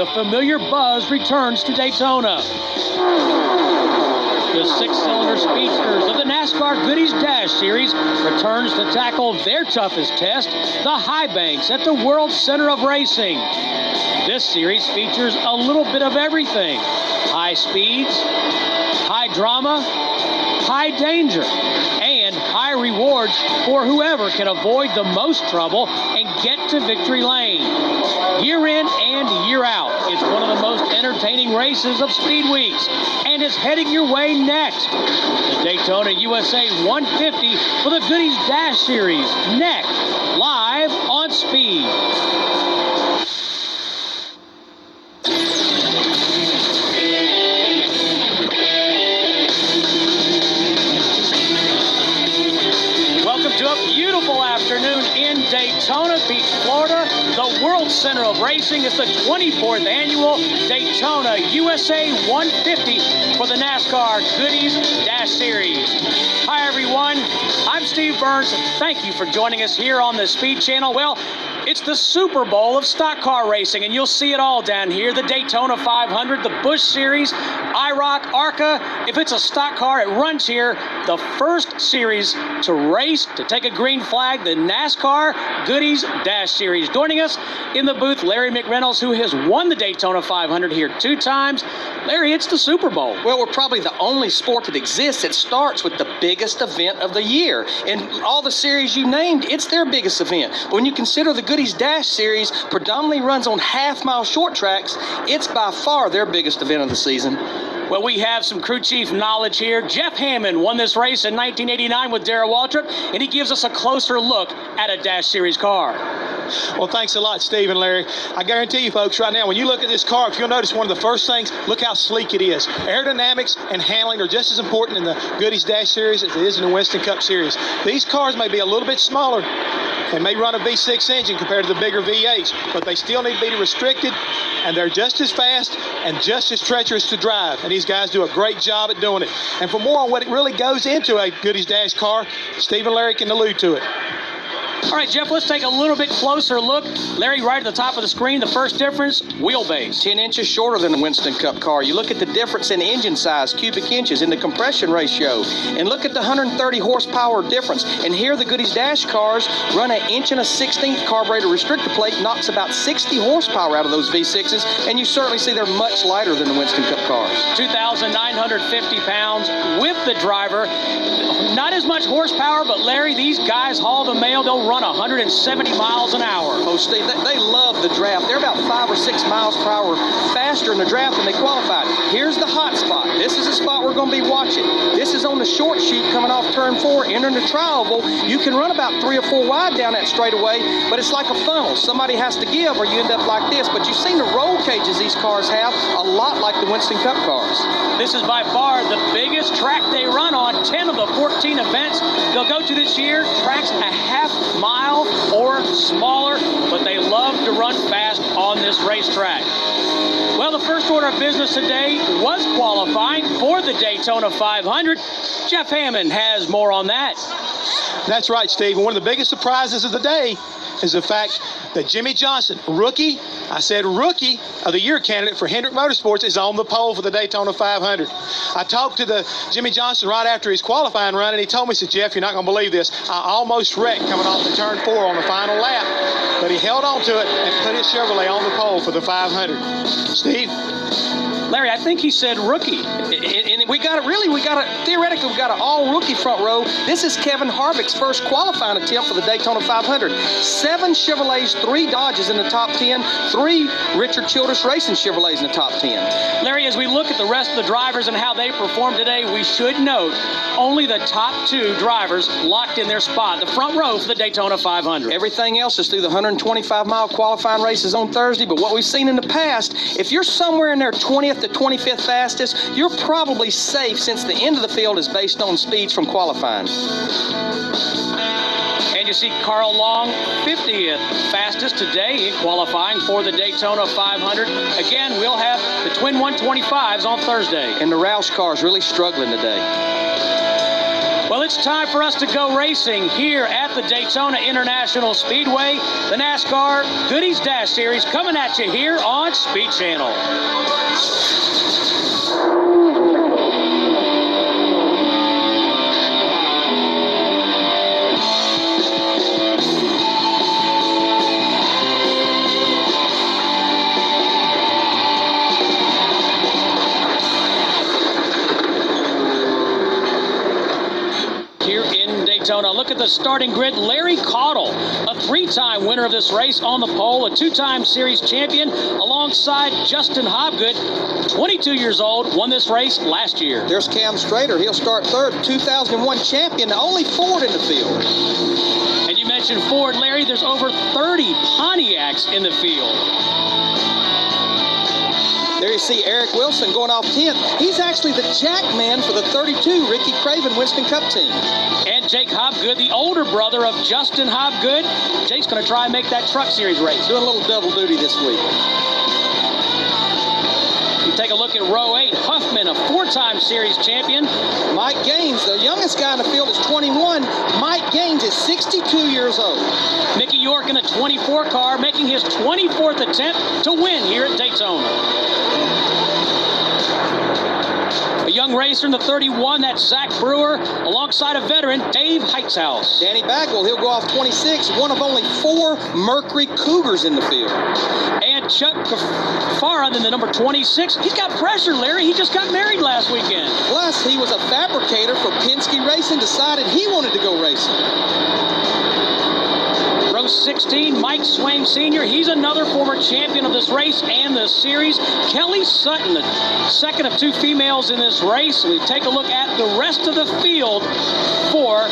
the familiar buzz returns to Daytona. The six-cylinder speedsters of the NASCAR Goodies Dash Series returns to tackle their toughest test, the high banks at the World Center of Racing. This series features a little bit of everything: high speeds, high drama, high danger, and high rewards for whoever can avoid the most trouble and get to victory lane. Year in and year out, it's one of the most entertaining races of Speed Weeks, and it's heading your way next. The Daytona USA 150 for the Goodies Dash Series, next, live on Speed. Beautiful afternoon in Daytona Beach, Florida, the World Center of Racing. It's the 24th annual Daytona USA 150 for the NASCAR Goodies Dash Series. Hi, everyone. I'm Steve Byrnes, and thank you for joining us here on the Speed Channel. Well, it's the Super Bowl of stock car racing, and you'll see it all down here. The Daytona 500, the Busch Series, IROC, ARCA. If it's a stock car, it runs here. The first series to race, to take a green flag, the NASCAR Goodies Dash Series. Joining us in the booth, Larry McRenolds, who has won the Daytona 500 here 2 times. Larry, it's the Super Bowl. Well, we're probably the only sport that exists that starts with the biggest event of the year. And all the series you named, it's their biggest event. When you consider the Goodies Dash Series predominantly runs on half-mile short tracks, it's by far their biggest event of the season. Well, we have some crew chief knowledge here. Jeff Hammond won this race in 1989 with Darrell Waltrip, and he gives us a closer look at a Dash Series car. Well, thanks a lot, Steve and Larry. I guarantee you, folks, right now, when you look at this car, if you'll notice one of the first things, look how sleek it is. Aerodynamics and handling are just as important in the Goodies Dash Series as it is in the Winston Cup Series. These cars may be a little bit smaller and may run a V6 engine compared to the bigger V8s, but they still need to be restricted, and they're just as fast and just as treacherous to drive, and these guys do a great job at doing it. And for more on what it really goes into a Goodies Dash car, Steve and Larry can allude to it. All right, Jeff, let's take a little bit closer look. Larry, right at the top of the screen, the first difference, wheelbase. 10 inches shorter than the Winston Cup car. You look at the difference in engine size, cubic inches, in the compression ratio, and look at the 130 horsepower difference. And here the Goodies Dash cars run an 1 1/16 carburetor restrictor plate, knocks about 60 horsepower out of those V6s, and you certainly see they're much lighter than the Winston Cup cars. 2,950 pounds with the driver. Not as much horsepower, but Larry, these guys haul the mail. They'll run 170 miles an hour. Oh, Steve, they love the draft. They're about 5 or 6 miles per hour faster in the draft than they qualified. Here's the hot spot. This is the spot we're going to be watching. This is on the short chute coming off turn 4, entering the trial oval. You can run about 3 or 4 wide down that straightaway, but it's like a funnel. Somebody has to give or you end up like this. But you've seen the roll cages these cars have, a lot like the Winston Cup cars. This is by far the biggest track they run on. 10 of the 14 events they'll go to this year. Tracks a half mile or smaller, but they love to run fast on this racetrack. Well, the first order of business today was qualifying for the Daytona 500. Jeff Hammond has more on that. That's right, Steve. And one of the biggest surprises of the day is the fact that Jimmy Johnson, rookie of the year candidate for Hendrick Motorsports, is on the pole for the Daytona 500. I talked to the Jimmy Johnson right after his qualifying run, and he told me, he said, Jeff, you're not going to believe this. I almost wrecked coming off the turn 4 on the final lap, but he held on to it and put his Chevrolet on the pole for the 500. Steve? Larry, I think he said rookie. And we got theoretically, we got an all-rookie front row. This is Kevin Harvick's first qualifying attempt for the Daytona 500. 7 Chevrolets, 3 Dodges in the top 10, 3 Richard Childress Racing Chevrolets in the top 10. Larry, as we look at the rest of the drivers and how they performed today, we should note only the top 2 drivers locked in their spot, the front row for the Daytona 500. Everything else is through the 125-mile qualifying races on Thursday, but what we've seen in the past, if you're somewhere in there 20th to 25th fastest, you're probably safe since the end of the field is based on speeds from qualifying. And you see Carl Long, 50th fastest today in qualifying for the Daytona 500. Again, we'll have the twin 125s on Thursday. And the Roush car is really struggling today. Well, it's time for us to go racing here at the Daytona International Speedway. The NASCAR Goodies Dash Series coming at you here on Speed Channel. Daytona. Look at the starting grid. Larry Caudle, a three-time winner of this race on the pole, a two-time series champion alongside Justin Hobgood, 22 years old, won this race last year. There's Cam Strader. He'll start third, 2001 champion, only Ford in the field. And you mentioned Ford, Larry. There's over 30 Pontiacs in the field. There you see Eric Wilson going off 10th. He's actually the jack man for the 32 Ricky Craven Winston Cup team. And Jake Hobgood, the older brother of Justin Hobgood. Jake's going to try and make that Truck Series race. Doing a little double duty this week. You take a look at row 8. Huffman, a four-time series champion. Mike Gaines, the youngest guy in the field, is 21. Mike Gaines is 62 years old. Mickey York in a 24 car, making his 24th attempt to win here at Daytona. A young racer in the 31, that's Zach Brewer, alongside a veteran, Dave Heitzhaus. Danny Bagwell, he'll go off 26, one of only 4 Mercury Cougars in the field. And Chuck Farah in the number 26. He's got pressure, Larry. He just got married last weekend. Plus, he was a fabricator for Penske Racing, decided he wanted to go racing. Row 16, Mike Swaim Sr. He's another former champion of this race and the series. Kelly Sutton, the second of 2 females in this race. We take a look at the rest of the field for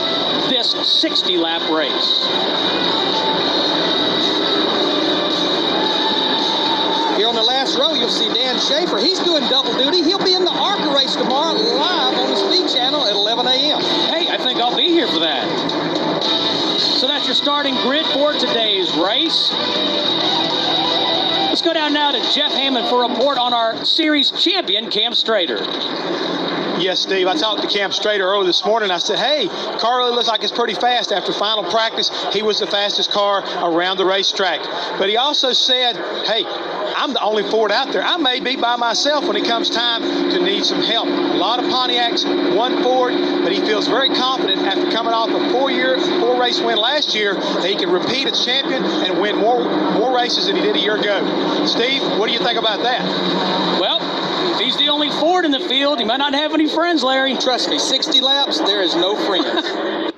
this 60-lap race. Here on the last row, you'll see Dan Schaefer. He's doing double duty. He'll be in the ARCA race tomorrow live on the Speed Channel at 11 a.m. Hey, I think I'll be here for that. So that's your starting grid for today's race. Let's go down now to Jeff Hammond for a report on our series champion, Cam Strader. Yes, Steve. I talked to Cam Strader early this morning. I said, hey, car really looks like it's pretty fast. After final practice, he was the fastest car around the racetrack. But he also said, hey, I'm the only Ford out there. I may be by myself when it comes time to need some help. A lot of Pontiacs, one Ford, but he feels very confident after coming off a 4-race win last year that he can repeat as champion and win more races than he did a year ago. Steve, what do you think about that? Well, if he's the only Ford in the field, he might not have any friends, Larry. Trust me, 60 laps, there is no friends.